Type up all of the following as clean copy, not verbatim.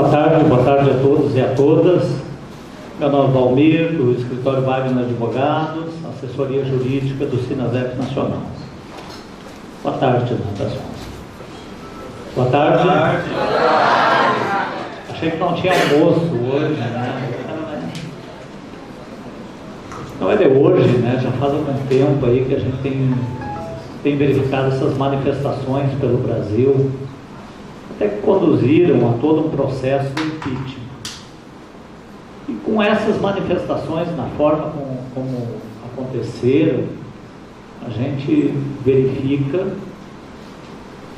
Boa tarde a todos e a todas. Meu nome é Valmir, do Escritório Wagner Advogados, assessoria jurídica do Sinasep Nacional. Boa tarde, pessoal. Boa tarde. Boa tarde. Achei que não tinha almoço hoje, né? Não é de hoje, né? Já faz algum tempo aí que a gente tem verificado essas manifestações pelo Brasil, até que conduziram a todo um processo de impeachment. E com essas manifestações, na forma como aconteceram, a gente verifica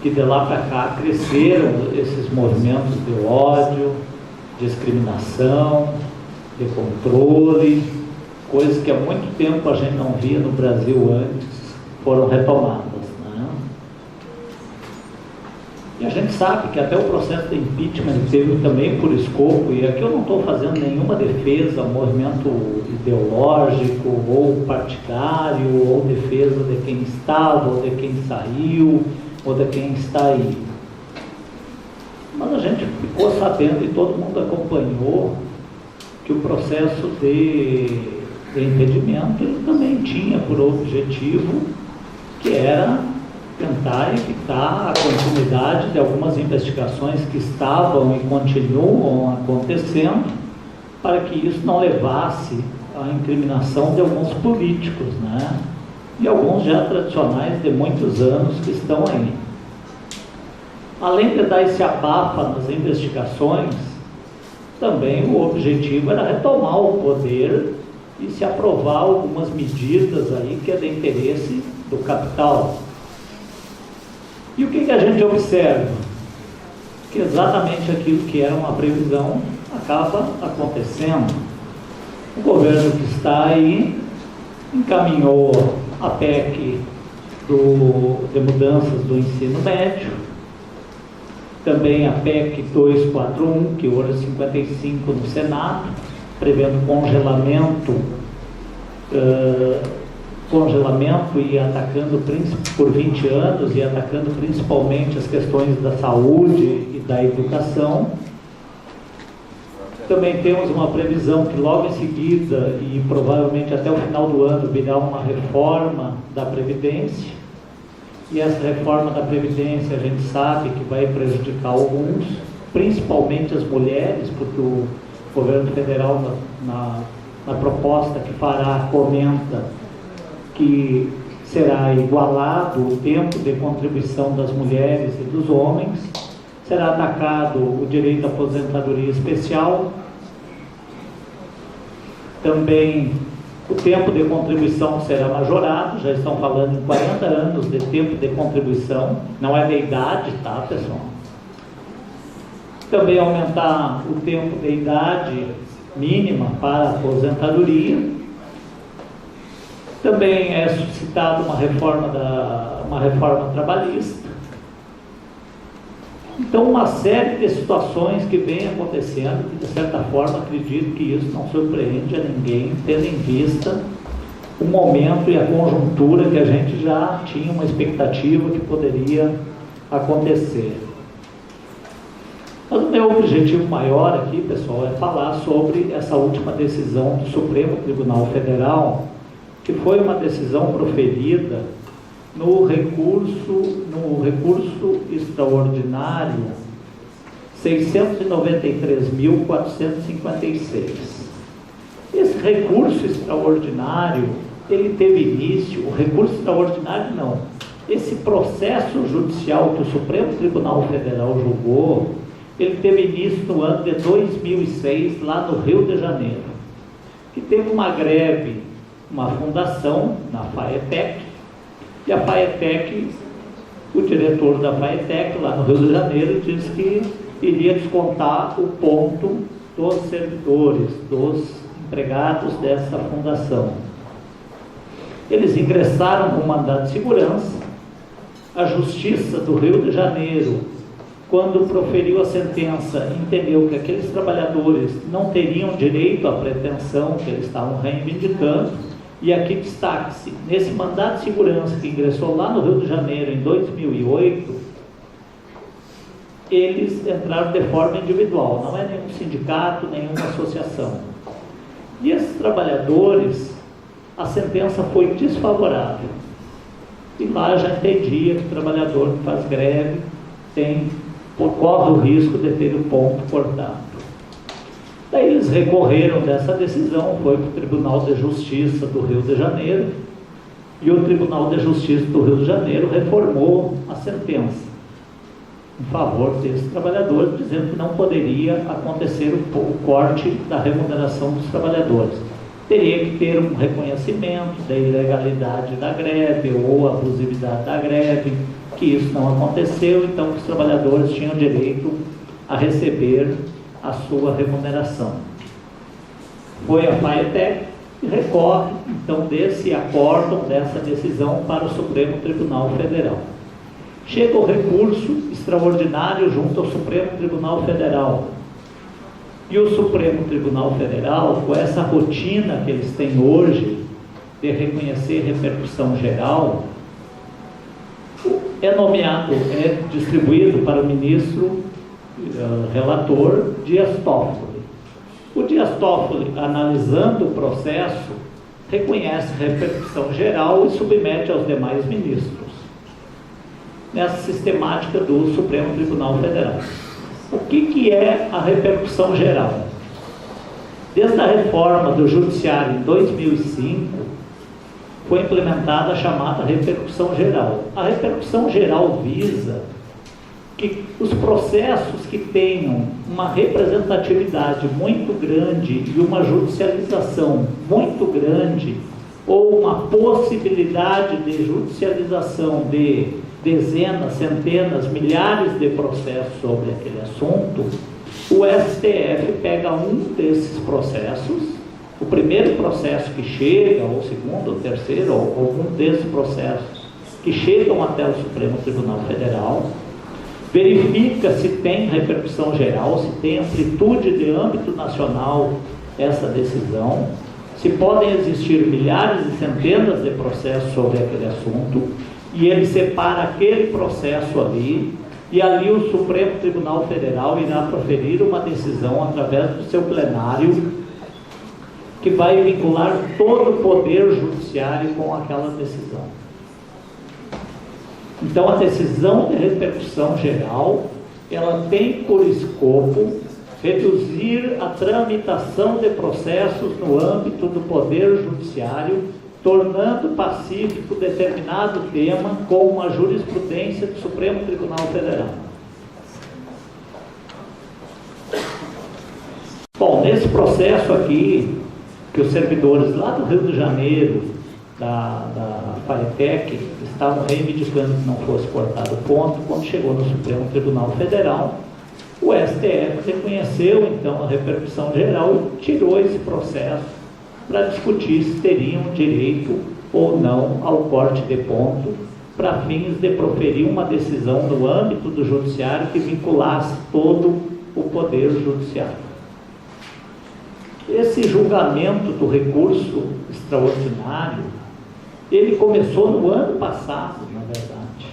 que de lá para cá cresceram esses movimentos de ódio, discriminação, de controle, coisas que há muito tempo a gente não via no Brasil antes, foram retomadas. E a gente sabe que até o processo de impeachment teve também por escopo, e aqui eu não estou fazendo nenhuma defesa ao movimento ideológico ou partidário, ou defesa de quem estava, ou de quem saiu, ou de quem está aí. Mas a gente ficou sabendo, e todo mundo acompanhou, que o processo de impedimento ele também tinha por objetivo que era tentar evitar a continuidade de algumas investigações que estavam e continuam acontecendo, para que isso não levasse à incriminação de alguns políticos, né? E alguns já tradicionais de muitos anos que estão aí. Além de dar esse abafa nas investigações, também o objetivo era retomar o poder e se aprovar algumas medidas aí que é de interesse do capital. E o que a gente observa? Que exatamente aquilo que era uma previsão acaba acontecendo. O governo que está aí encaminhou a PEC de mudanças do ensino médio, também a PEC 241, que hoje é 55 no Senado, prevendo congelamento e atacando por 20 anos e atacando principalmente as questões da saúde e da educação. Também temos uma previsão que logo em seguida, e provavelmente até o final do ano, virá uma reforma da Previdência. E essa reforma da Previdência a gente sabe que vai prejudicar alguns, principalmente as mulheres, porque o governo federal, na proposta que fará, comenta que será igualado o tempo de contribuição das mulheres e dos homens, será atacado o direito à aposentadoria especial, também o tempo de contribuição será majorado, já estão falando em 40 anos de tempo de contribuição, não é de idade, tá, pessoal? Também aumentar o tempo de idade mínima para a aposentadoria. Também é suscitada uma reforma trabalhista. Então, uma série de situações que vem acontecendo, que de certa forma acredito que isso não surpreende a ninguém, tendo em vista o momento e a conjuntura que a gente já tinha uma expectativa que poderia acontecer. Mas o meu objetivo maior aqui, pessoal, é falar sobre essa última decisão do Supremo Tribunal Federal, que foi uma decisão proferida no recurso extraordinário 693.456. Esse recurso extraordinário, ele teve início, o recurso extraordinário não, esse processo judicial que o Supremo Tribunal Federal julgou, ele teve início no ano de 2006, lá no Rio de Janeiro, que teve uma greve, uma fundação na FAETEC, e a FAETEC, o diretor da FAETEC lá no Rio de Janeiro disse que iria descontar o ponto dos servidores, dos empregados dessa fundação. Eles ingressaram com mandado de segurança. A Justiça do Rio de Janeiro, quando proferiu a sentença, entendeu que aqueles trabalhadores não teriam direito à pretensão que eles estavam reivindicando. E aqui destaque-se, nesse mandado de segurança que ingressou lá no Rio de Janeiro em 2008, eles entraram de forma individual, não é nenhum sindicato, nenhuma associação. E esses trabalhadores, a sentença foi desfavorável. E lá já entendia que o trabalhador que faz greve corre o risco de ter o ponto cortado. Daí eles recorreram dessa decisão, foi para o Tribunal de Justiça do Rio de Janeiro, e o Tribunal de Justiça do Rio de Janeiro reformou a sentença em favor desses trabalhadores, dizendo que não poderia acontecer o corte da remuneração dos trabalhadores. Teria que ter um reconhecimento da ilegalidade da greve ou abusividade da greve, que isso não aconteceu, então os trabalhadores tinham direito a receber a sua remuneração. Foi a FAETEC e recorre, então, desse acórdão, dessa decisão para o Supremo Tribunal Federal. Chega o recurso extraordinário junto ao Supremo Tribunal Federal. E o Supremo Tribunal Federal, com essa rotina que eles têm hoje de reconhecer repercussão geral, é distribuído para o ministro relator Dias Toffoli. O Dias Toffoli, analisando o processo, reconhece repercussão geral e submete aos demais ministros, nessa sistemática do Supremo Tribunal Federal. O que é a repercussão geral? Desde a reforma do Judiciário em 2005, foi implementada a chamada repercussão geral. A repercussão geral visa que os processos que tenham uma representatividade muito grande e uma judicialização muito grande, ou uma possibilidade de judicialização de dezenas, centenas, milhares de processos sobre aquele assunto, o STF pega um desses processos, o primeiro processo que chega, ou o segundo, ou o terceiro, ou algum desses processos que chegam até o Supremo Tribunal Federal, verifica se tem repercussão geral, se tem amplitude de âmbito nacional essa decisão, se podem existir milhares e centenas de processos sobre aquele assunto, e ele separa aquele processo ali, e ali o Supremo Tribunal Federal irá proferir uma decisão através do seu plenário, que vai vincular todo o poder judiciário com aquela decisão. Então, a decisão de repercussão geral, ela tem por escopo reduzir a tramitação de processos no âmbito do poder judiciário, tornando pacífico determinado tema com uma jurisprudência do Supremo Tribunal Federal. Bom, nesse processo aqui, que os servidores lá do Rio de Janeiro, da FAETEC, estavam reivindicando que não fosse cortado o ponto, quando chegou no Supremo Tribunal Federal, o STF reconheceu então a repercussão geral e tirou esse processo para discutir se teriam direito ou não ao corte de ponto, para fins de proferir uma decisão no âmbito do judiciário que vinculasse todo o poder judiciário. Esse julgamento do recurso extraordinário, ele começou no ano passado, na verdade.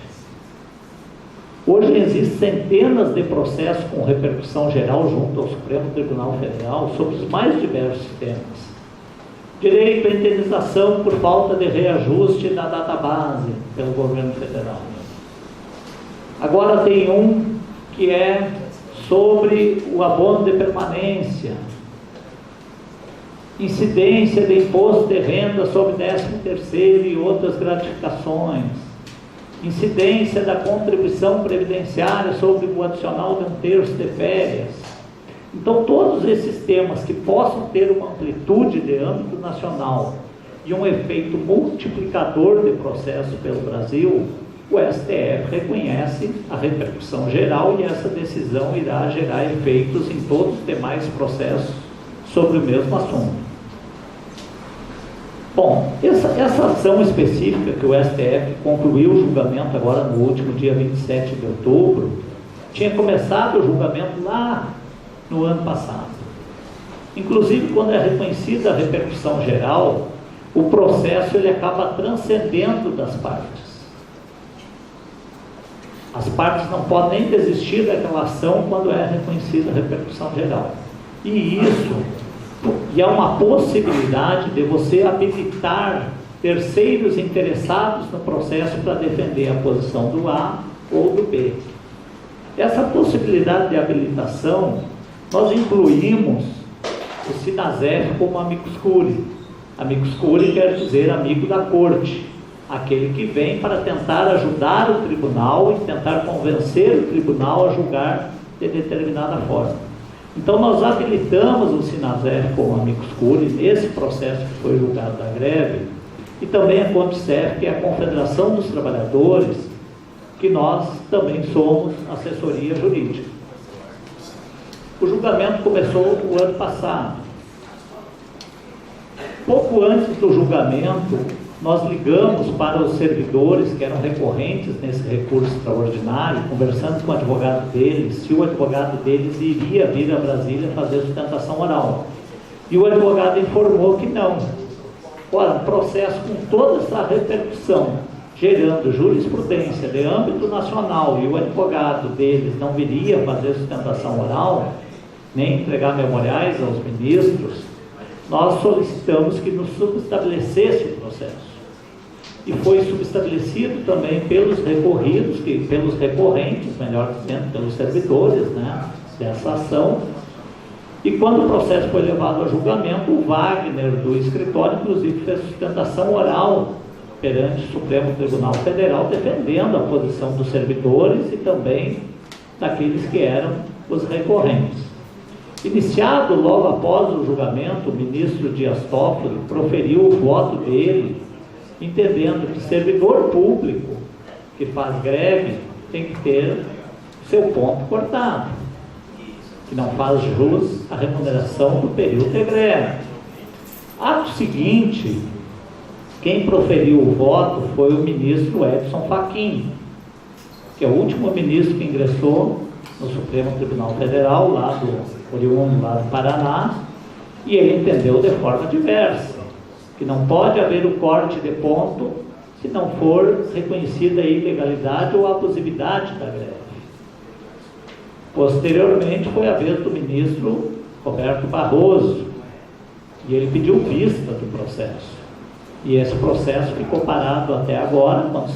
Hoje existem centenas de processos com repercussão geral junto ao Supremo Tribunal Federal sobre os mais diversos temas. Direito à indenização por falta de reajuste da database pelo governo federal. Agora tem um que é sobre o abono de permanência, incidência de imposto de renda sobre 13º e outras gratificações, incidência da contribuição previdenciária sobre o adicional de 1/3 de férias. Então, todos esses temas que possam ter uma amplitude de âmbito nacional e um efeito multiplicador de processo pelo Brasil, o STF reconhece a repercussão geral e essa decisão irá gerar efeitos em todos os demais processos sobre o mesmo assunto. Bom, essa ação específica que o STF concluiu o julgamento agora no último dia 27 de outubro, tinha começado o julgamento lá no ano passado. Inclusive, quando é reconhecida a repercussão geral, o processo ele acaba transcendendo das partes. As partes não podem nem desistir daquela ação quando é reconhecida a repercussão geral. E é uma possibilidade de você habilitar terceiros interessados no processo para defender a posição do A ou do B. Essa possibilidade de habilitação, nós incluímos o SINASEF como amicus curiae. Amicus curiae quer dizer amigo da corte, aquele que vem para tentar ajudar o tribunal e tentar convencer o tribunal a julgar de determinada forma. Então nós habilitamos o SINASEF como amicus curiae nesse processo que foi julgado da greve, e também a CONTSEF, que é a Confederação dos Trabalhadores, que nós também somos assessoria jurídica. O julgamento começou o ano passado. Pouco antes do julgamento, nós ligamos para os servidores que eram recorrentes nesse recurso extraordinário, conversando com o advogado deles, se o advogado deles iria vir a Brasília fazer sustentação oral. E o advogado informou que não. Ora, um processo com toda essa repercussão, gerando jurisprudência de âmbito nacional, e o advogado deles não viria fazer sustentação oral, nem entregar memoriais aos ministros, nós solicitamos que nos subestabelecesse o processo. E foi subestabelecido também pelos recorridos, pelos recorrentes, melhor dizendo, pelos servidores, né, dessa ação. E quando o processo foi levado a julgamento, o Wagner, do escritório, inclusive, fez sustentação oral perante o Supremo Tribunal Federal, defendendo a posição dos servidores e também daqueles que eram os recorrentes. Iniciado logo após o julgamento, o ministro Dias Toffoli proferiu o voto dele, entendendo que servidor público que faz greve tem que ter seu ponto cortado, que não faz jus à remuneração do período de greve. Ato seguinte, quem proferiu o voto foi o ministro Edson Fachin, que é o último ministro que ingressou no Supremo Tribunal Federal, oriundo lá do Paraná, e ele entendeu de forma diversa, que não pode haver o corte de ponto se não for reconhecida a ilegalidade ou a abusividade da greve. Posteriormente foi a vez do ministro Roberto Barroso, e ele pediu vista do processo. E esse processo ficou parado até agora, quando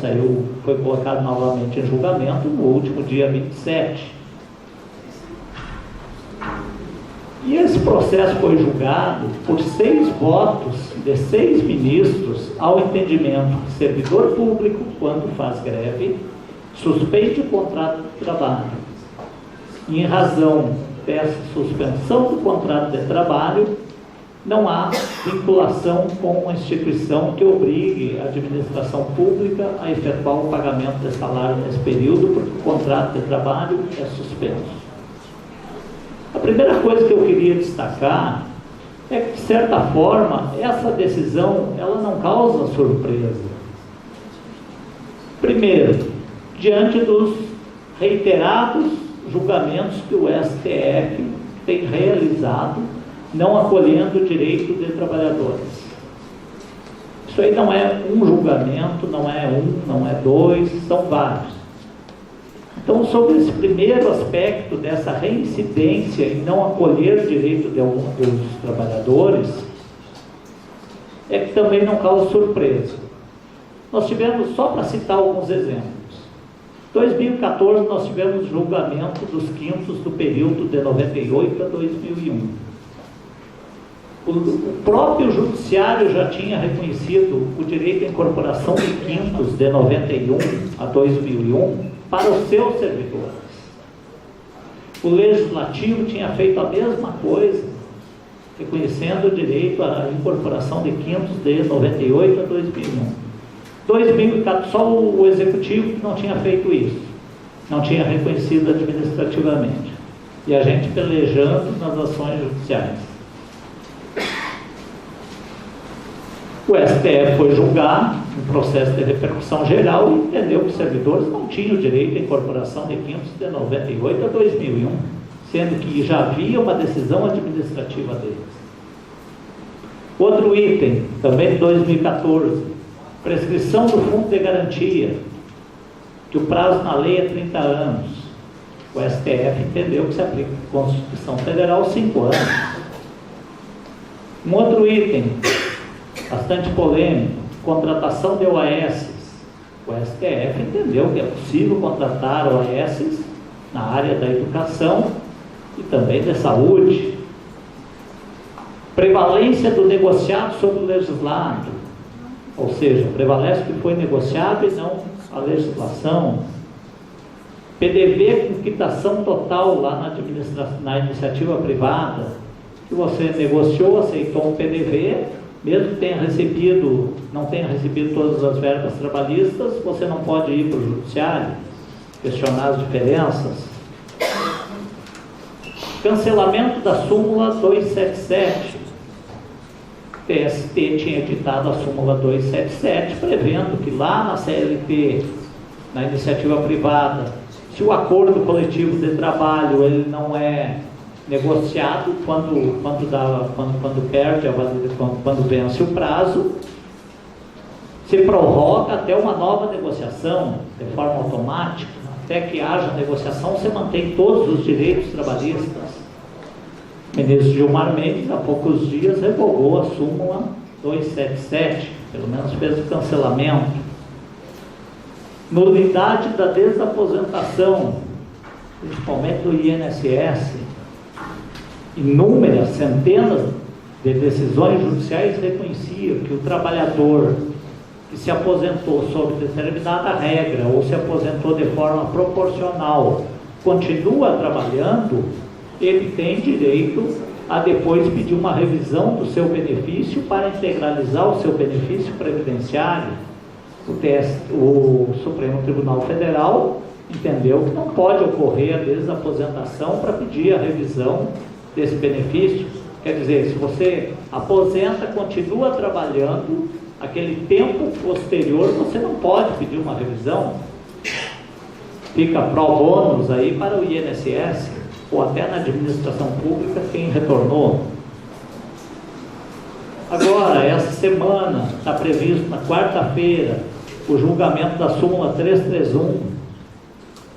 foi colocado novamente em julgamento, no último dia 27. E esse processo foi julgado por 6 votos de 6 ministros ao entendimento que servidor público, quando faz greve, suspende o contrato de trabalho. E em razão dessa suspensão do contrato de trabalho, não há vinculação com uma instituição que obrigue a administração pública a efetuar o pagamento de salário nesse período, porque o contrato de trabalho é suspenso. A primeira coisa que eu queria destacar é que, de certa forma, essa decisão ela não causa surpresa. Primeiro, diante dos reiterados julgamentos que o STF tem realizado, não acolhendo o direito de trabalhadores. Isso aí não é um julgamento, não é um, não é 2, são vários. Então, sobre esse primeiro aspecto dessa reincidência em não acolher o direito de alguns dos trabalhadores, é que também não causa surpresa. Nós tivemos, só para citar alguns exemplos, em 2014 nós tivemos julgamento dos quintos do período de 98 a 2001. O próprio judiciário já tinha reconhecido o direito à incorporação de quintos de 91 a 2001 para os seus servidores. O Legislativo tinha feito a mesma coisa, reconhecendo o direito à incorporação de quintos de 98 a 2001. 2014, só o Executivo não tinha feito isso, não tinha reconhecido administrativamente. E a gente pelejando nas ações judiciais. O STF foi julgar um processo de repercussão geral e entendeu que os servidores não tinham direito à incorporação de quintos de 98 a 2001, sendo que já havia uma decisão administrativa deles. Outro item, também de 2014, prescrição do fundo de garantia. que o prazo na lei é 30 anos. O STF entendeu que se aplica a Constituição Federal 5 anos. Um outro item, bastante polêmico, contratação de OAS. O STF entendeu que é possível contratar OAS na área da educação e também da saúde. Prevalência do negociado sobre o legislado, ou seja, prevalece o que foi negociado e não a legislação. PDV com quitação total lá na iniciativa privada, que você negociou, aceitou um PDV, mesmo que tenha recebido, não tenha recebido todas as verbas trabalhistas, você não pode ir para o judiciário, questionar as diferenças. Cancelamento da súmula 277. O TST tinha editado a súmula 277, prevendo que lá na CLT, na iniciativa privada, se o acordo coletivo de trabalho ele não é negociado quando perde, quando vence o prazo, se prorroga até uma nova negociação de forma automática, até que haja negociação, você mantém todos os direitos trabalhistas. O ministro Gilmar Mendes, há poucos dias, revogou a súmula 277, pelo menos fez o cancelamento. Nulidade da desaposentação, principalmente do INSS. Inúmeras, centenas de decisões judiciais reconheciam que o trabalhador que se aposentou sob determinada regra ou se aposentou de forma proporcional continua trabalhando, ele tem direito a depois pedir uma revisão do seu benefício para integralizar o seu benefício previdenciário. O Supremo Tribunal Federal entendeu que não pode ocorrer a desaposentação para pedir a revisão desse benefício. Quer dizer, se você aposenta, continua trabalhando, aquele tempo posterior você não pode pedir uma revisão. Fica pro bônus aí para o INSS, ou até na administração pública, quem retornou. Agora, essa semana, está previsto na quarta-feira, o julgamento da súmula 331.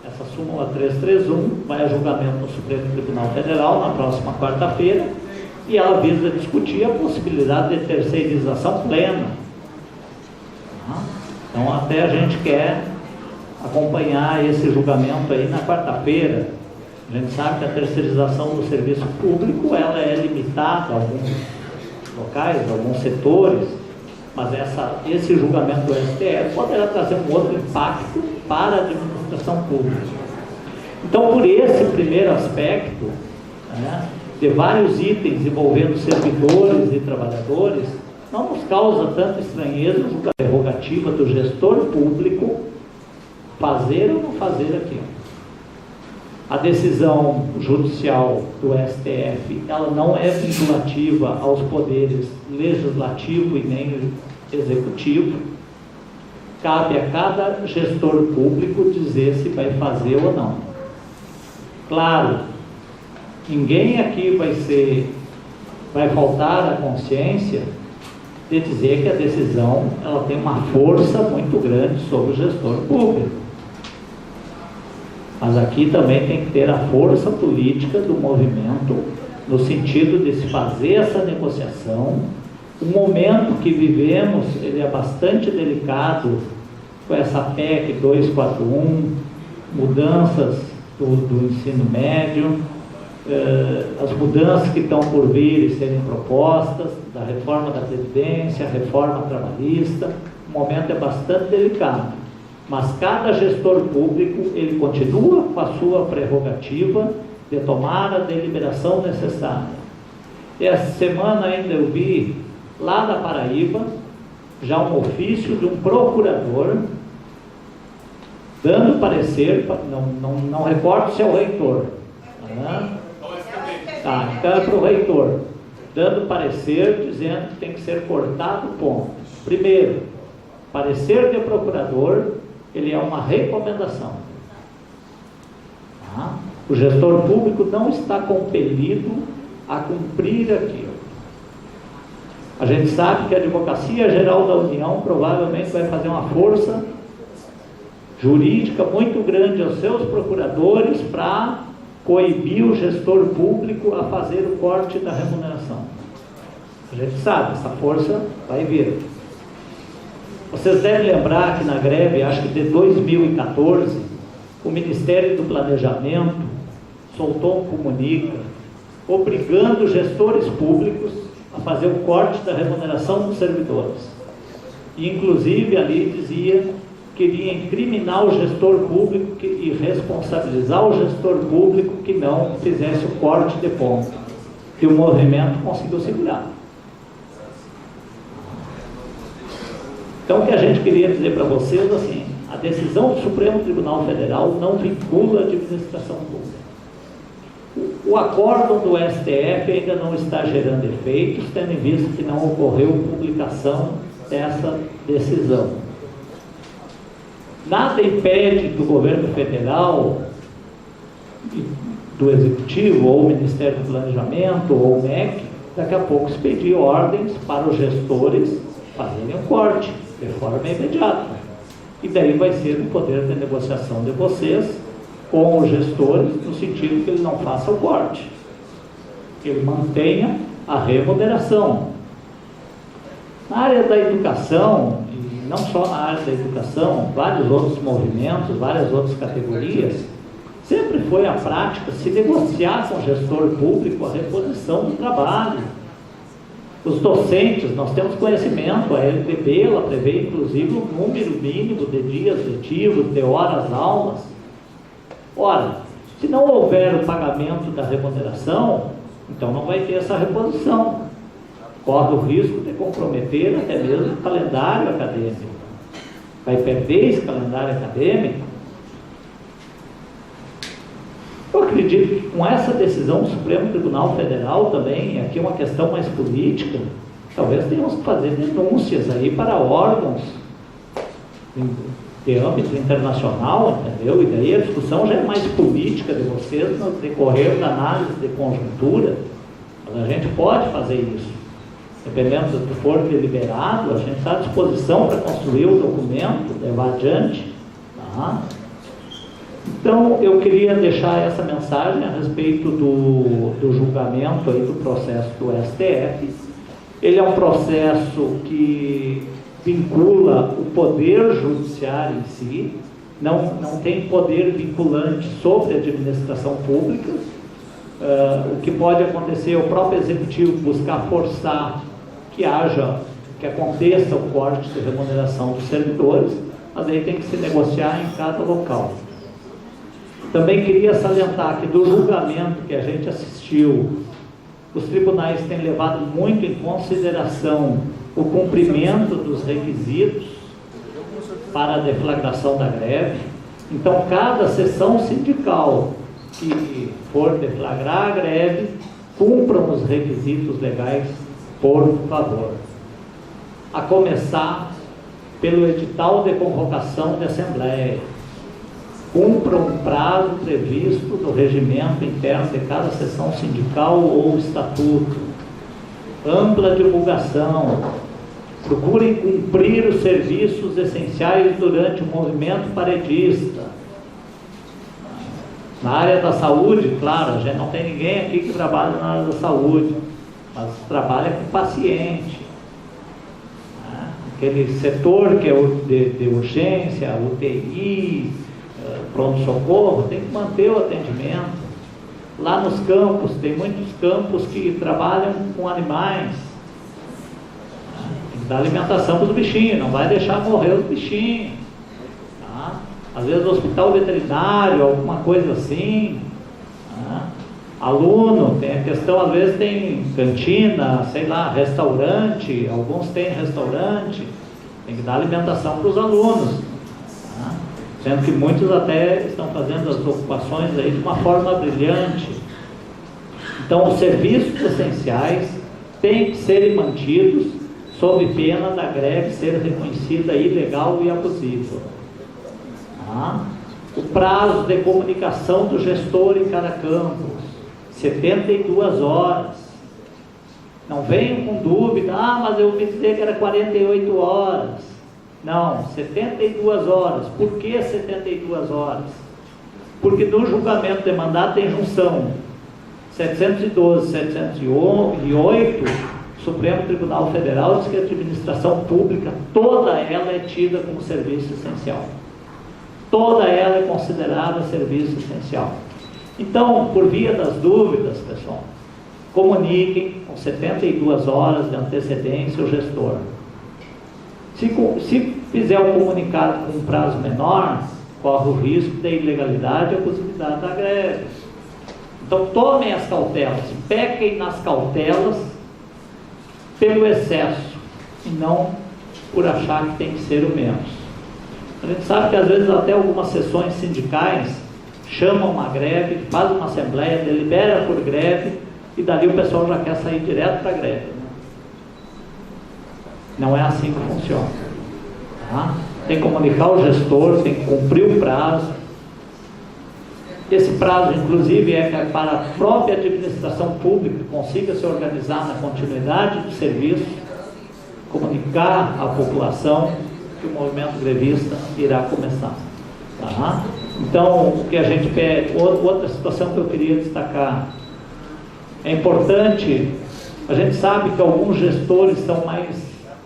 Essa súmula 331 vai a julgamento no Supremo Tribunal Federal na próxima quarta-feira, e ela visa discutir a possibilidade de terceirização plena. Então, até a gente quer acompanhar esse julgamento aí na quarta-feira. A gente sabe que a terceirização do serviço público ela é limitada a alguns locais, a alguns setores, mas esse julgamento do STF poderá trazer um outro impacto para a administração pública. Então, por esse primeiro aspecto, né, de vários itens envolvendo servidores e trabalhadores, não nos causa tanta estranheza a prerrogativa do gestor público fazer ou não fazer aquilo. A decisão judicial do STF, ela não é vinculativa aos poderes legislativo e nem executivo. Cabe a cada gestor público dizer se vai fazer ou não. Claro, ninguém aqui vai faltar a consciência de dizer que a decisão ela tem uma força muito grande sobre o gestor público. Mas aqui também tem que ter a força política do movimento, no sentido de se fazer essa negociação. O momento que vivemos, ele é bastante delicado, com essa PEC 241, mudanças do ensino médio, as mudanças que estão por vir e serem propostas, da reforma da Previdência, reforma trabalhista. O momento é bastante delicado. Mas cada gestor público, ele continua com a sua prerrogativa de tomar a deliberação necessária. Essa semana ainda eu vi, lá na Paraíba, já um ofício de um procurador, dando parecer, não recordo se é o reitor. Então é para o reitor, dando parecer, dizendo que tem que ser cortado ponto. Primeiro, parecer de procurador, ele é uma recomendação. O gestor público não está compelido a cumprir aquilo. A gente sabe que a Advocacia Geral da União provavelmente vai fazer uma força jurídica muito grande aos seus procuradores para coibir o gestor público a fazer o corte da remuneração. A gente sabe, essa força vai vir. Vocês devem lembrar que na greve, acho que de 2014, o Ministério do Planejamento soltou um comunica obrigando gestores públicos a fazer o corte da remuneração dos servidores. E, inclusive, ali dizia que iria incriminar o gestor público e responsabilizar o gestor público que não fizesse o corte de ponto. E o movimento conseguiu segurar. Então, o que a gente queria dizer para vocês, assim, a decisão do Supremo Tribunal Federal não vincula a administração pública. O acórdão do STF ainda não está gerando efeitos, tendo em vista que não ocorreu publicação dessa decisão. Nada impede do governo federal, do Executivo, ou o Ministério do Planejamento, ou o MEC, daqui a pouco expedir ordens para os gestores fazerem o corte de forma imediata. E daí vai ser o poder de negociação de vocês com os gestores, no sentido que ele não faça o corte, que ele mantenha a remuneração. Na área da educação, e não só na área da educação, vários outros movimentos, várias outras categorias, sempre foi a prática se negociar com o gestor público a reposição do trabalho. Os docentes, nós temos conhecimento, a LDB, ela prevê inclusive o número mínimo de dias letivos, de horas-aulas. Ora, se não houver o pagamento da remuneração, então não vai ter essa reposição. Corre o risco de comprometer até mesmo o calendário acadêmico. Vai perder esse calendário acadêmico. Eu acredito que com essa decisão do Supremo Tribunal Federal também, aqui é uma questão mais política, talvez tenhamos que fazer denúncias aí para órgãos de âmbito internacional, entendeu? E daí a discussão já é mais política de vocês no decorrer da análise de conjuntura, mas a gente pode fazer isso. Dependendo do que for deliberado, a gente está à disposição para construir o documento, levar adiante, tá? Então, eu queria deixar essa mensagem a respeito do julgamento aí do processo do STF. Ele é um processo que vincula o poder judiciário em si, não tem poder vinculante sobre a administração pública. O que pode acontecer é o próprio executivo buscar forçar que aconteça o corte de remuneração dos servidores, mas aí tem que se negociar em cada local. Também queria salientar que do julgamento que a gente assistiu, os tribunais têm levado muito em consideração o cumprimento dos requisitos para a deflagração da greve. Então, cada seção sindical que for deflagrar a greve, cumpram os requisitos legais, por favor. A começar pelo edital de convocação de assembleia. Cumpram o prazo previsto no regimento interno de cada seção sindical ou estatuto. Ampla divulgação. Procurem cumprir os serviços essenciais durante o movimento paredista. Na área da saúde, claro, a gente não tem ninguém aqui que trabalha na área da saúde, mas trabalha com paciente. Aquele setor que é o de urgência, UTI, pronto-socorro, tem que manter o atendimento. Lá nos campos, tem muitos campos que trabalham com animais. Tem que dar alimentação para os bichinhos, não vai deixar morrer os bichinhos. Tá? Às vezes hospital veterinário, alguma coisa assim. Tá? Aluno, tem a questão, às vezes tem cantina, sei lá, restaurante, alguns têm restaurante, tem que dar alimentação para os alunos, tá? Sendo que muitos até estão fazendo as ocupações aí de uma forma brilhante. Então, os serviços essenciais têm que serem mantidos sob pena da greve ser reconhecida ilegal e abusiva. Tá? O prazo de comunicação do gestor em cada campus, 72 horas. Não venham com dúvida, mas eu ouvi dizer que era 48 horas. Não, 72 horas. Por que 72 horas? Porque no julgamento de mandato tem junção 712, 708, o Supremo Tribunal Federal diz que a administração pública, toda ela é tida como serviço essencial. Toda ela é considerada serviço essencial. Então, por via das dúvidas, pessoal, comuniquem com 72 horas de antecedência o gestor. Se fizer um comunicado com um prazo menor, corre o risco da ilegalidade e abusividade da greve. Então, tomem as cautelas, pequem nas cautelas pelo excesso e não por achar que tem que ser o menos. A gente sabe que às vezes até algumas sessões sindicais chamam uma greve, fazem uma assembleia, delibera por greve e dali o pessoal já quer sair direto para a greve. Não é assim que funciona. Tá? Tem que comunicar o gestor, tem que cumprir o prazo. Esse prazo, inclusive, é para a própria administração pública que consiga se organizar na continuidade do serviço, comunicar à população que o movimento grevista irá começar. Tá? Então, o que a gente pede, outra situação que eu queria destacar, é importante, a gente sabe que alguns gestores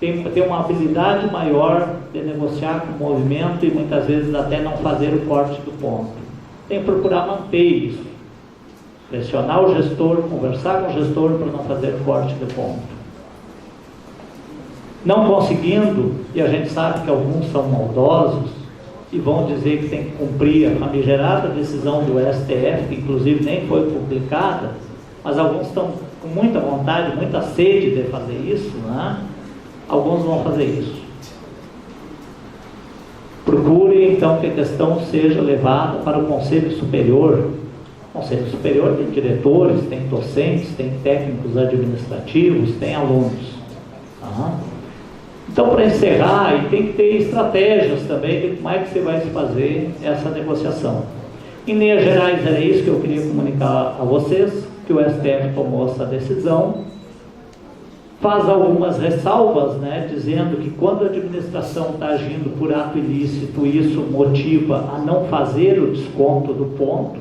têm uma habilidade maior de negociar com o movimento e muitas vezes até não fazer o corte do ponto. Tem que procurar manter isso, pressionar o gestor, conversar com o gestor para não fazer o corte de ponto. Não conseguindo, e a gente sabe que alguns são maldosos e vão dizer que tem que cumprir a famigerada decisão do STF, que inclusive nem foi publicada, mas alguns estão com muita vontade, muita sede de fazer isso, né? Alguns vão fazer isso. Procure então que a questão seja levada para o Conselho Superior. O Conselho Superior tem diretores, tem docentes, tem técnicos administrativos, tem alunos. Tá? Então, para encerrar, e tem que ter estratégias também de como é que você vai fazer essa negociação. Em linhas gerais, era isso que eu queria comunicar a vocês, que o STF tomou essa decisão. Faz algumas ressalvas, né, dizendo que quando a administração está agindo por ato ilícito, isso motiva a não fazer o desconto do ponto,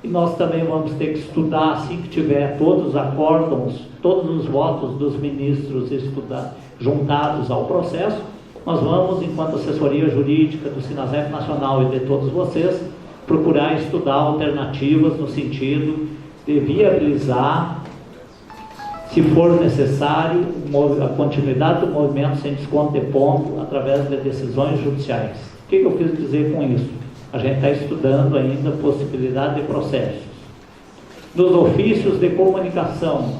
e nós também vamos ter que estudar, assim que tiver todos os acórdãos, todos os votos dos ministros juntados ao processo, nós vamos, enquanto assessoria jurídica do Sinasef Nacional e de todos vocês, procurar estudar alternativas no sentido de viabilizar, se for necessário, a continuidade do movimento sem desconto de ponto através de decisões judiciais. O que eu quis dizer com isso? A gente está estudando ainda a possibilidade de processos. Nos ofícios de comunicação,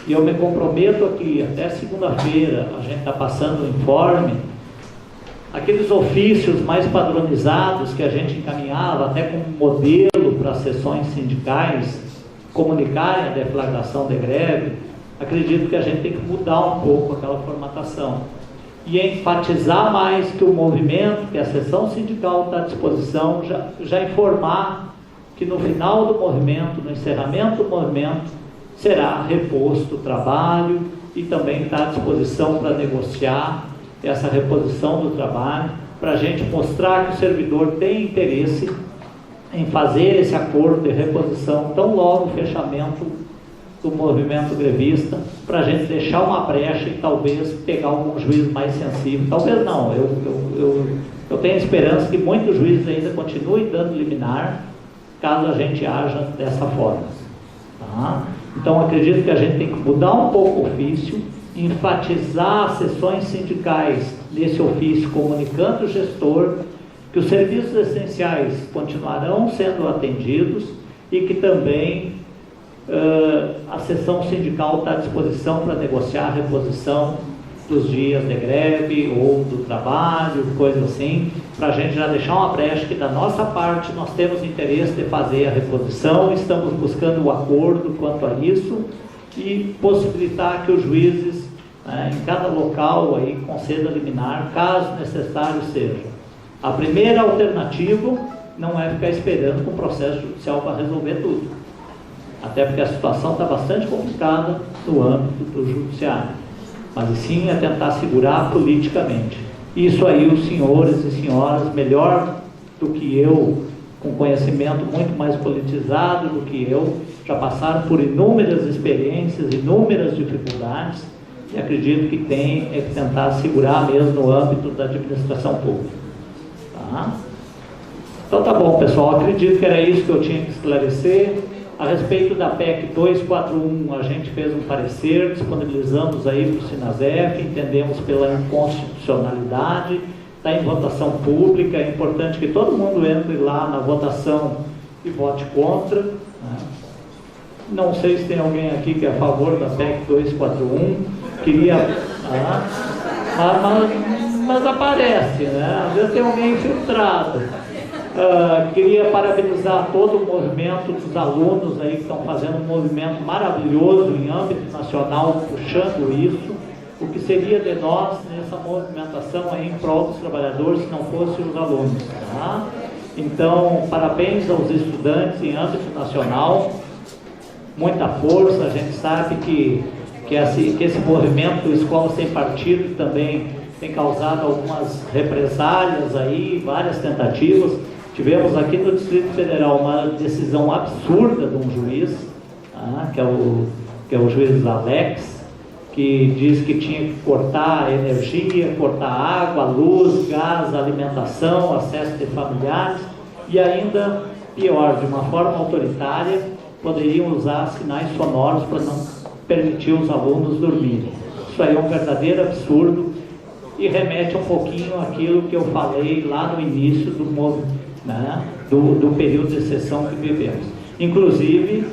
e eu me comprometo aqui, até segunda-feira, a gente está passando o informe, aqueles ofícios mais padronizados que a gente encaminhava, até como modelo para as sessões sindicais, comunicarem a deflagração de greve, acredito que a gente tem que mudar um pouco aquela formatação e enfatizar mais que o movimento, que a seção sindical está à disposição, já informar que no final do movimento, no encerramento do movimento, será reposto o trabalho e também está à disposição para negociar essa reposição do trabalho, para a gente mostrar que o servidor tem interesse em fazer esse acordo de reposição tão logo o fechamento do movimento grevista, para a gente deixar uma brecha e talvez pegar algum juiz mais sensível. Talvez não, eu tenho esperança que muitos juízes ainda continuem dando liminar, caso a gente haja dessa forma. Tá? Então acredito que a gente tem que mudar um pouco o ofício, enfatizar as sessões sindicais desse ofício, comunicando o gestor que os serviços essenciais continuarão sendo atendidos e que também a seção sindical está à disposição para negociar a reposição dos dias de greve ou do trabalho, coisa assim, para a gente já deixar uma brecha que da nossa parte nós temos interesse de fazer a reposição, estamos buscando o acordo quanto a isso e possibilitar que os juízes em cada local aí conceda liminar, caso necessário seja. A primeira alternativa não é ficar esperando com o processo judicial para resolver tudo. Até porque a situação está bastante complicada no âmbito do judiciário. Mas sim é tentar segurar politicamente. Isso aí os senhores e senhoras, melhor do que eu, com conhecimento muito mais politizado do que eu, já passaram por inúmeras experiências, inúmeras dificuldades, e acredito que tem que tentar segurar mesmo no âmbito da administração pública. Tá? Então tá bom, pessoal, acredito que era isso que eu tinha que esclarecer. A respeito da PEC 241, a gente fez um parecer, disponibilizamos aí para o Sinasef, entendemos pela inconstitucionalidade, está em votação pública, é importante que todo mundo entre lá na votação e vote contra. Né? Não sei se tem alguém aqui que é a favor da PEC 241, queria... mas aparece, né? Às vezes tem alguém infiltrado. Queria parabenizar todo o movimento dos alunos aí que estão fazendo um movimento maravilhoso em âmbito nacional, puxando isso. O que seria de nós nessa movimentação aí em prol dos trabalhadores se não fossem os alunos, tá? Então, parabéns aos estudantes em âmbito nacional, muita força. A gente sabe que esse movimento Escola Sem Partido também tem causado algumas represálias aí, várias tentativas. Tivemos aqui no Distrito Federal uma decisão absurda de um juiz, que é o juiz Alex, que diz que tinha que cortar a energia, cortar a água, a luz, gás, a alimentação, acesso de familiares, e ainda pior, de uma forma autoritária, poderiam usar sinais sonoros para não permitir os alunos dormirem. Isso aí é um verdadeiro absurdo e remete um pouquinho àquilo que eu falei lá no início do movimento, né, do período de sessão que vivemos. Inclusive,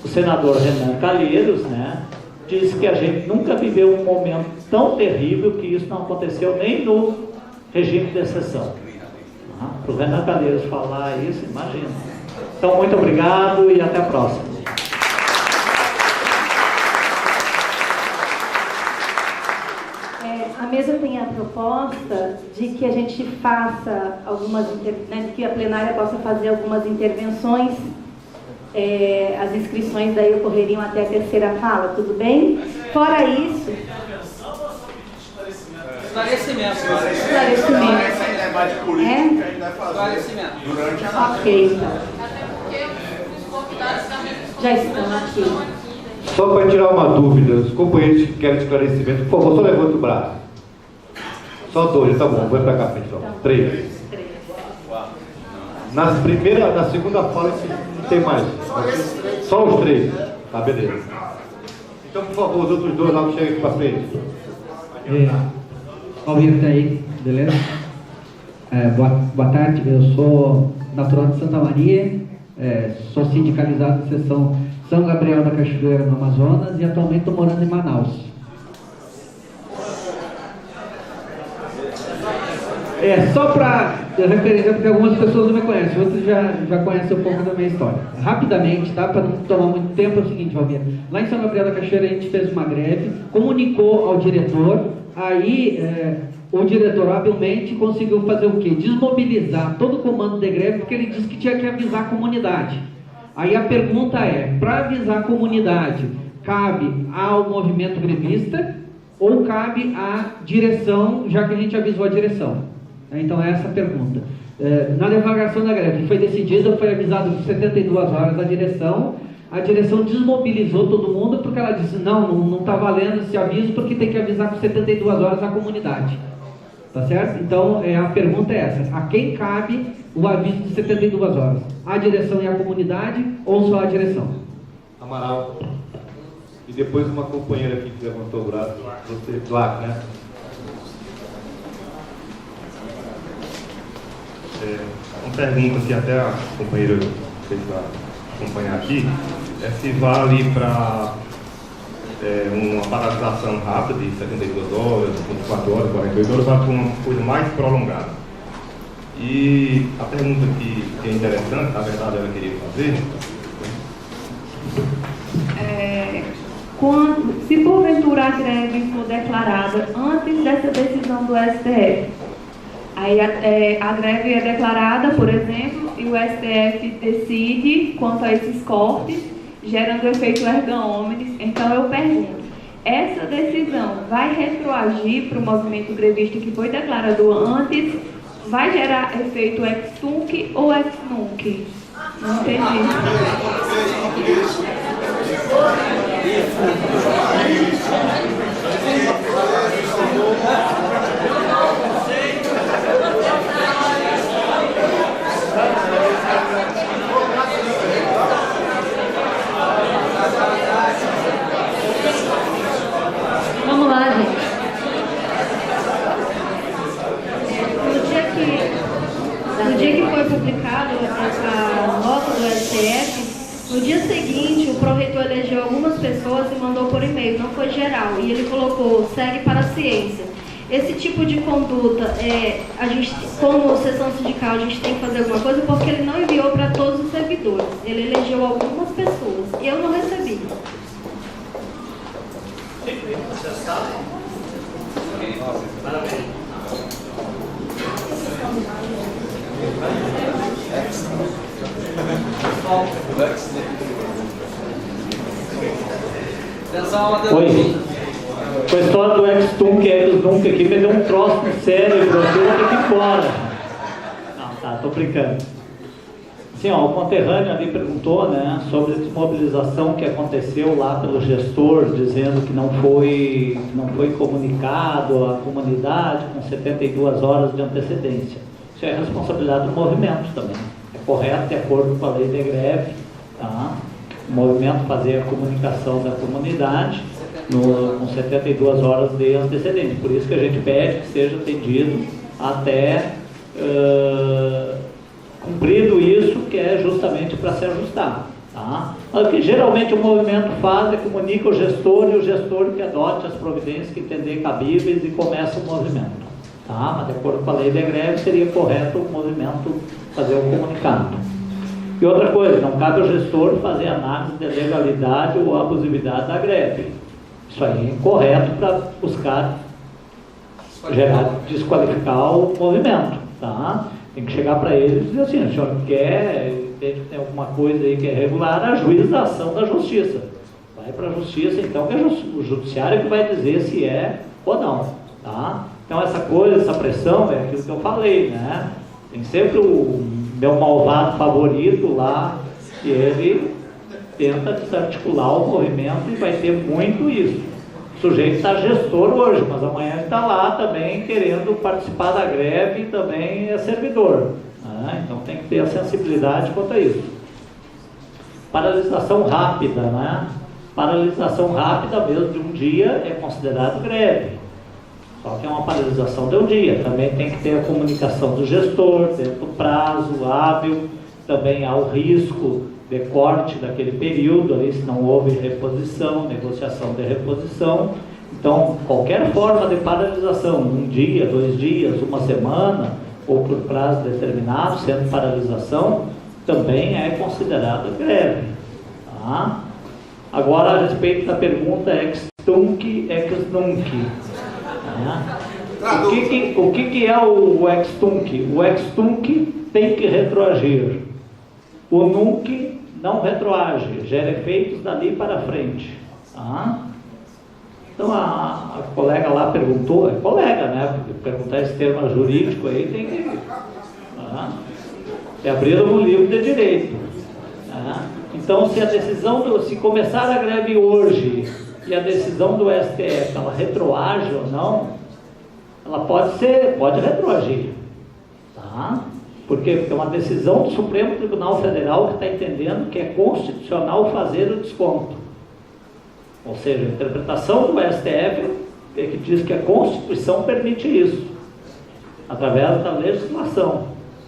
o senador Renan Calheiros, né, disse que a gente nunca viveu um momento tão terrível que isso não aconteceu nem no regime de exceção. Para o Renan Calheiros falar isso, imagina. Então, muito obrigado e até a próxima. A mesa tem a proposta de que a gente faça algumas, que a plenária possa fazer algumas intervenções. As inscrições daí ocorreriam até a terceira fala, tudo bem? Fora isso... Esclarecimento. Esclarecimento. Debate político que a gente vai fazer durante a noite. Ok, então. Já estão aqui. Só para tirar uma dúvida, os companheiros que querem esclarecimento, por favor, só levanta o braço. Só 2, tá bom, vai para cá, então. 3. Na segunda fala não tem mais. Só os 3. Tá, beleza. Então, por favor, os outros 2 lá que chegam aqui para frente. Alvir tá aí, beleza? Boa tarde, eu sou natural de Santa Maria, sou sindicalizado na seção São Gabriel da Cachoeira, no Amazonas, e atualmente estou morando em Manaus. Só para referenciar, porque algumas pessoas não me conhecem, outras já conhecem um pouco da minha história. Rapidamente, tá? Para não tomar muito tempo, é o seguinte, Valmir. Lá em São Gabriel da Cachoeira a gente fez uma greve, comunicou ao diretor, aí o diretor habilmente conseguiu fazer o quê? Desmobilizar todo o comando de greve, porque ele disse que tinha que avisar a comunidade. Aí a pergunta é, para avisar a comunidade, cabe ao movimento grevista ou cabe à direção, já que a gente avisou a direção? Então é essa a pergunta. Na divulgação da greve foi decidida, foi avisado por 72 horas da direção, a direção desmobilizou todo mundo porque ela disse, não está valendo esse aviso porque tem que avisar por 72 horas a comunidade. Tá certo? Então a pergunta é essa, a quem cabe o aviso de 72 horas? A direção e a comunidade ou só a direção? Amaral. E depois uma companheira aqui que levantou o braço, você, Clark, né? Uma pergunta que até a companheira fez para acompanhar aqui, se vale para uma paralisação rápida de 72 horas, 24 horas, 48 horas, vai para uma coisa mais prolongada. E a pergunta que é interessante, na verdade ela queria fazer, se porventura a greve for declarada antes dessa decisão do STF, aí a greve é declarada, por exemplo, e o STF decide quanto a esses cortes, gerando efeito erga omnes. Então eu pergunto, essa decisão vai retroagir para o movimento grevista que foi declarado antes? Vai gerar efeito ex-tunc ou ex-nunc? Não entendi. Vamos lá, gente. No dia que foi publicada essa nota do STF, no dia seguinte o pró-reitor elegeu algumas pessoas e mandou por e-mail, não foi geral, e ele colocou, segue para a ciência. Esse tipo de conduta, a gente, como sessão sindical, a gente tem que fazer alguma coisa, porque ele não enviou para todos os servidores, ele elegeu algumas pessoas, e eu não recebi. Oi. Com a história do ex-tunc e ex-nunc aqui, me deu um troço no cérebro, aqui eu vou ter que ir embora. Não, tá, tô brincando. Assim, ó, o conterrâneo ali perguntou, né, sobre a desmobilização que aconteceu lá pelo gestor, dizendo que não foi comunicado à comunidade com 72 horas de antecedência. Isso é responsabilidade do movimento também. É correto, de acordo com a lei de greve, tá? O movimento fazer a comunicação da comunidade com 72 horas de antecedência. Por isso que a gente pede que seja atendido até cumprido isso, que é justamente para se ajustar. Tá? O que geralmente o movimento faz é comunica o gestor e o gestor que adote as providências que entender cabíveis e começa o movimento. Tá? Mas de acordo com a lei de greve seria correto o movimento fazer o comunicado. E outra coisa, não cabe ao gestor fazer análise de legalidade ou abusividade da greve. Isso aí é incorreto para buscar desqualificar o movimento. Tá? Tem que chegar para eles e dizer assim, o senhor entende que tem alguma coisa aí que é regular, ajuiza a ação da justiça. Vai para a justiça, então, que é o judiciário que vai dizer se é ou não. Tá? Então essa coisa, essa pressão, é aquilo que eu falei, né? Tem sempre o meu malvado favorito lá, que ele tenta desarticular o movimento e vai ter muito isso. O sujeito está gestor hoje, mas amanhã ele está lá também querendo participar da greve e também é servidor. Né? Então tem que ter a sensibilidade quanto a isso. Paralisação rápida, né? Paralisação rápida mesmo de um dia é considerado greve. Só que é uma paralisação de um dia. Também tem que ter a comunicação do gestor, dentro do prazo hábil. Também há o risco de corte daquele período, ali, se não houve reposição, negociação de reposição. Então, qualquer forma de paralisação, um dia, 2 dias, uma semana, ou por prazo determinado, sendo paralisação, também é considerada greve. Tá? Agora, a respeito da pergunta ex-tunc, ex-nunc. O que é o ex-tunc? O ex-tunc tem que retroagir. O nunc não retroage, gera efeitos dali para frente. Tá? Então a colega lá perguntou, é colega, né? Porque perguntar esse termo jurídico aí tem que... É abrir um livro de direito. Tá? Então se começar a greve hoje e a decisão do STF, ela retroage ou não, ela pode retroagir. Tá? Por quê? Porque é uma decisão do Supremo Tribunal Federal que está entendendo que é constitucional fazer o desconto. Ou seja, a interpretação do STF é que diz que a Constituição permite isso, através da legislação.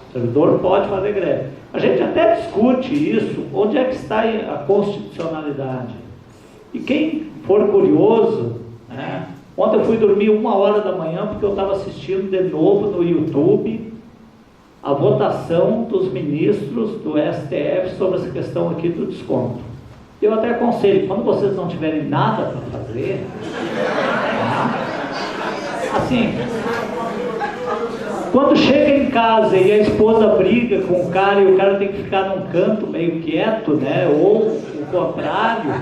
O servidor pode fazer greve. A gente até discute isso, onde é que está a constitucionalidade. E quem for curioso, né, ontem eu fui dormir 1h da manhã porque eu estava assistindo de novo no YouTube a votação dos ministros do STF sobre essa questão aqui do desconto. Eu até aconselho, quando vocês não tiverem nada para fazer, assim, quando chega em casa e a esposa briga com o cara e o cara tem que ficar num canto meio quieto, né, ou o contrário,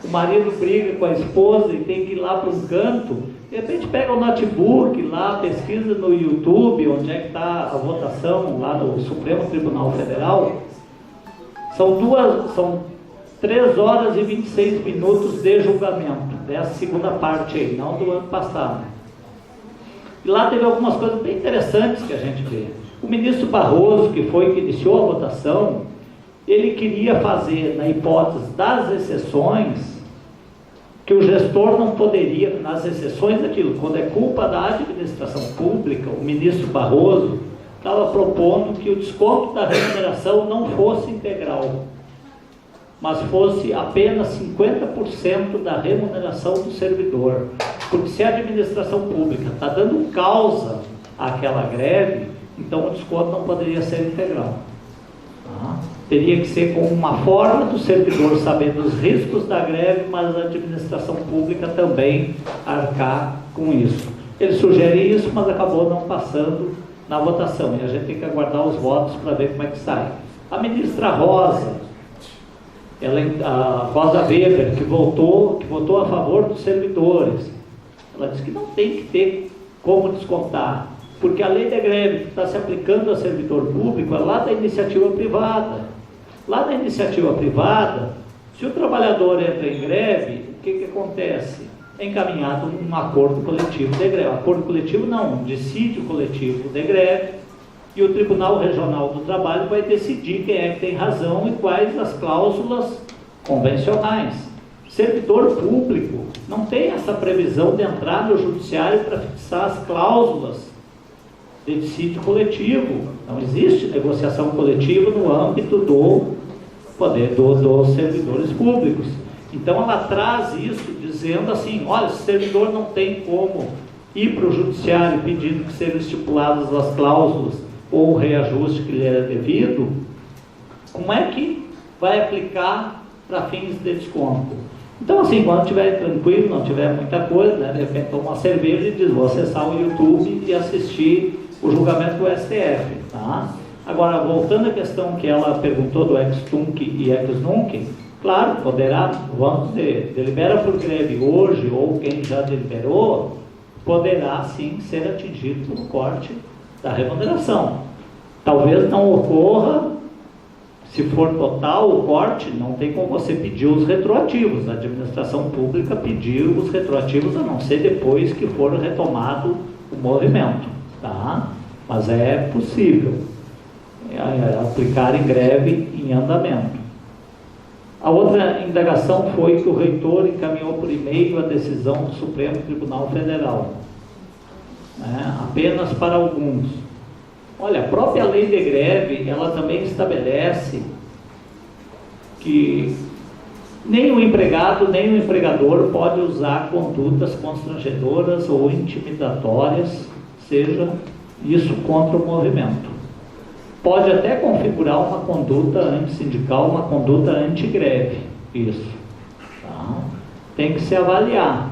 o marido briga com a esposa e tem que ir lá para um canto, de repente pega o notebook lá, pesquisa no YouTube, onde é que está a votação lá no Supremo Tribunal Federal. São 3 horas e 26 minutos de julgamento, dessa segunda parte aí, não do ano passado. E lá teve algumas coisas bem interessantes que a gente vê. O ministro Barroso, que iniciou a votação, ele queria fazer, na hipótese das exceções, que o gestor não poderia, nas exceções daquilo, quando é culpa da administração pública, o ministro Barroso estava propondo que o desconto da remuneração não fosse integral, mas fosse apenas 50% da remuneração do servidor. Porque se a administração pública está dando causa àquela greve, então o desconto não poderia ser integral. Teria que ser como uma forma do servidor saber dos riscos da greve, mas a administração pública também arcar com isso. Ele sugere isso, mas acabou não passando na votação, e a gente tem que aguardar os votos para ver como é que sai. A ministra Rosa, a Rosa Weber, que votou a favor dos servidores, ela disse que não tem que ter como descontar, porque a lei da greve que está se aplicando ao servidor público é lá da iniciativa privada. Lá na iniciativa privada, se o trabalhador entra em greve, o que acontece? É encaminhado um acordo coletivo de greve. Acordo coletivo não, um dissídio coletivo de greve, e o Tribunal Regional do Trabalho vai decidir quem é que tem razão e quais as cláusulas convencionais. Servidor público não tem essa previsão de entrar no judiciário para fixar as cláusulas de dissídio coletivo. Não existe negociação coletiva no âmbito do poder dos servidores públicos. Então ela traz isso dizendo assim, olha, se o servidor não tem como ir para o judiciário pedindo que sejam estipuladas as cláusulas ou o reajuste que lhe é devido, como é que vai aplicar para fins de desconto? Então assim, quando estiver tranquilo, não tiver muita coisa, né, de repente toma uma cerveja e diz, vou acessar o YouTube e assistir o julgamento do STF, tá? Agora, voltando à questão que ela perguntou do ex-tunc e ex-nunc, claro, poderá, vamos dizer, delibera por greve hoje, ou quem já deliberou, poderá sim ser atingido pelo corte da remuneração. Talvez não ocorra, se for total o corte, não tem como você pedir os retroativos. A administração pública pediu os retroativos, a não ser depois que for retomado o movimento. Tá? Mas é possível aplicar em greve em andamento. A outra indagação foi que o reitor encaminhou por e-mail a decisão do Supremo Tribunal Federal, né? Apenas para alguns. Olha, a própria lei de greve, ela também estabelece que nem o empregado, nem o empregador pode usar condutas constrangedoras ou intimidatórias, seja isso contra o movimento. Pode até configurar uma conduta antissindical, uma conduta antigreve, isso. Tá? Tem que se avaliar,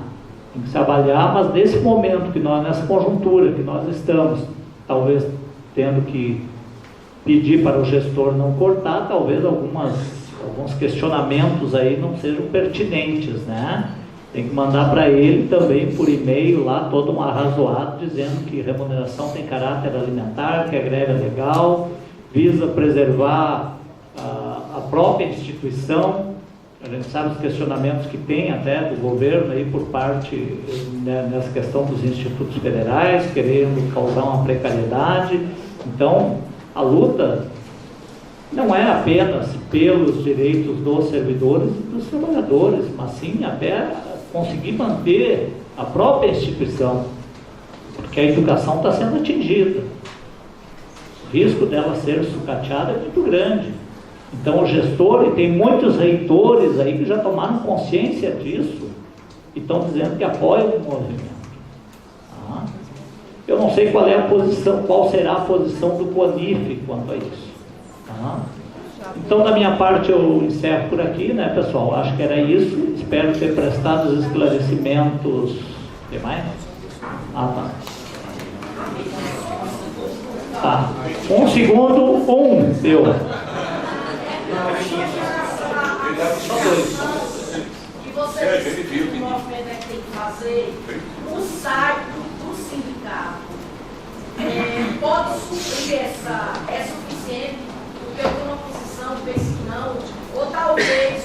mas nesse momento que nós, nessa conjuntura que nós estamos, talvez tendo que pedir para o gestor não cortar, talvez alguns questionamentos aí não sejam pertinentes, né? Tem que mandar para ele também por e-mail lá todo um arrazoado dizendo que remuneração tem caráter alimentar, que a greve é legal, visa preservar a própria instituição. A gente sabe os questionamentos que tem até do governo aí por parte, né, nessa questão dos institutos federais, querendo causar uma precariedade. Então, a luta não é apenas pelos direitos dos servidores e dos trabalhadores, mas sim até conseguir manter a própria instituição, porque a educação está sendo atingida. O risco dela ser sucateada é muito grande. Então o gestor, e tem muitos reitores aí que já tomaram consciência disso e estão dizendo que apoiam o movimento. Tá? Eu não sei qual será a posição do CONIF quanto a isso. Tá? Então, da minha parte, eu encerro por aqui, né, pessoal? Acho que era isso. Espero ter prestado os esclarecimentos. Tem mais? Ah, tá. Tá. 1 segundo, deu. Só 2. que movimento é que tem que fazer, o site do sindicato pode suprir é suficiente, porque eu tenho uma posição, penso que não, ou talvez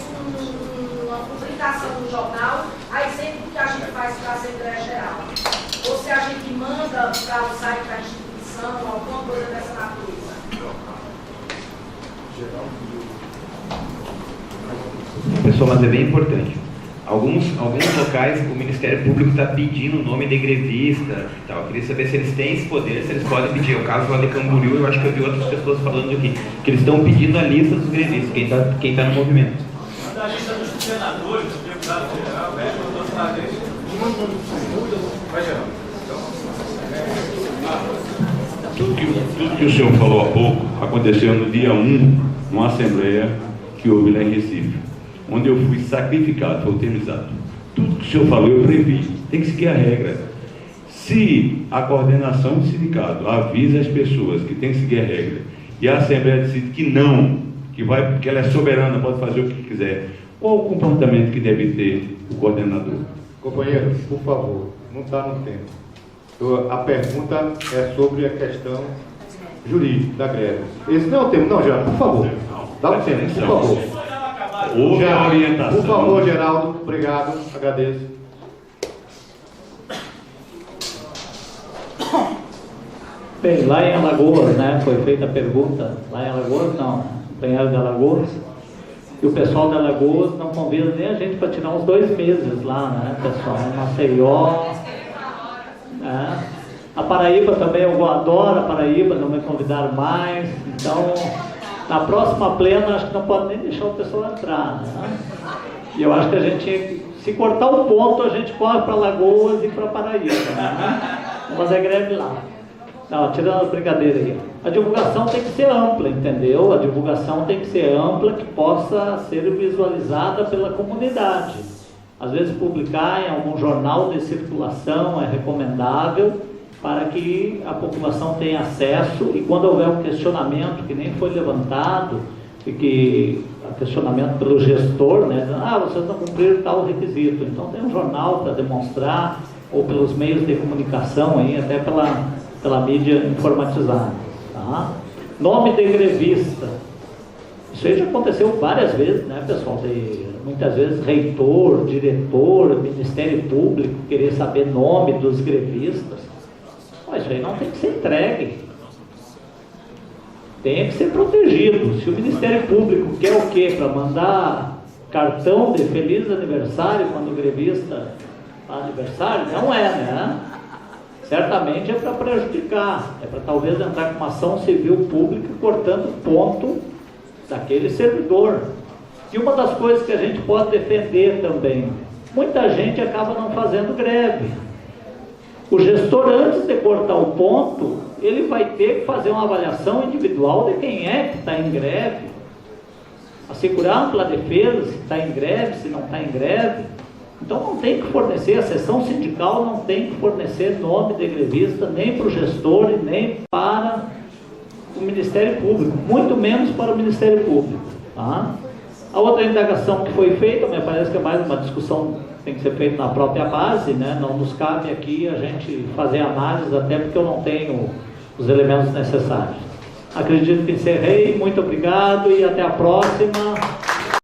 uma publicação no jornal, aí sempre que a gente faz para a Assembleia Geral, ou se a gente manda para o site da instituição, alguma coisa dessa natureza. Pessoal, mas é bem importante. Alguns locais o Ministério Público está pedindo o nome de grevista e tal. Eu queria saber se eles têm esse poder, se eles podem pedir. O caso lá de Camboriú, eu acho que eu vi outras pessoas falando aqui, que eles estão pedindo a lista dos grevistas, quem tá no movimento. A lista dos senadores, do deputado federal, todos fazem isso. Vai, Geraldo. Tudo que o senhor falou há pouco aconteceu no dia 1, numa assembleia que houve lá em Recife, onde eu fui sacrificado, foi o termo exato. Tudo que o senhor falou eu previ, tem que seguir a regra. Se a coordenação do sindicato avisa as pessoas que tem que seguir a regra e a assembleia decide que não, que ela é soberana, pode fazer o que quiser, qual o comportamento que deve ter o coordenador? Companheiro, por favor, não está no tempo. A pergunta é sobre a questão jurídica da greve. Esse não é o tema, não, Geraldo, por favor. Dá um tempo, por favor. Houve a orientação. Por favor, Geraldo, obrigado, agradeço. Bem, lá em Alagoas, né, foi feita a pergunta, lá em Alagoas não, Banheiro de Alagoas, e o pessoal de Alagoas não convida nem a gente para tirar uns 2 meses lá, né, pessoal, em Maceió, né? A Paraíba também, eu adoro a Paraíba, não me convidaram mais, então, na próxima plena, acho que não pode nem deixar o pessoal entrar, né? E eu acho que a gente, se cortar o ponto, a gente corre para Alagoas e para Paraíba, né? Vamos fazer greve lá. Não, tirando a brincadeira aí. A divulgação tem que ser ampla, entendeu? A divulgação tem que ser ampla, que possa ser visualizada pela comunidade. Às vezes publicar em algum jornal de circulação é recomendável para que a população tenha acesso e quando houver um questionamento que nem foi levantado, e que questionamento pelo gestor, né? Vocês não cumpriram tal requisito. Então tem um jornal para demonstrar, ou pelos meios de comunicação, aí, até pela mídia informatizada. Tá? Nome de grevista. Isso aí já aconteceu várias vezes, né, pessoal? Muitas vezes reitor, diretor, Ministério Público querer saber nome dos grevistas. Mas isso aí não tem que ser entregue. Tem que ser protegido. Se o Ministério Público quer o quê? Para mandar cartão de feliz aniversário quando o grevista faz aniversário? Não é, né? Certamente é para prejudicar, é para talvez entrar com uma ação civil pública cortando ponto daquele servidor. E uma das coisas que a gente pode defender também, muita gente acaba não fazendo greve. O gestor, antes de cortar o ponto, ele vai ter que fazer uma avaliação individual de quem é que está em greve, assegurar ampla defesa se está em greve, se não está em greve. Então não tem que fornecer, a seção sindical não tem que fornecer nome de grevista nem para o gestor e nem para o Ministério Público, muito menos para o Ministério Público. Tá? A outra indagação que foi feita, me parece que é mais uma discussão que tem que ser feita na própria base, né? Não nos cabe aqui a gente fazer análise, até porque eu não tenho os elementos necessários. Acredito que encerrei, muito obrigado e até a próxima.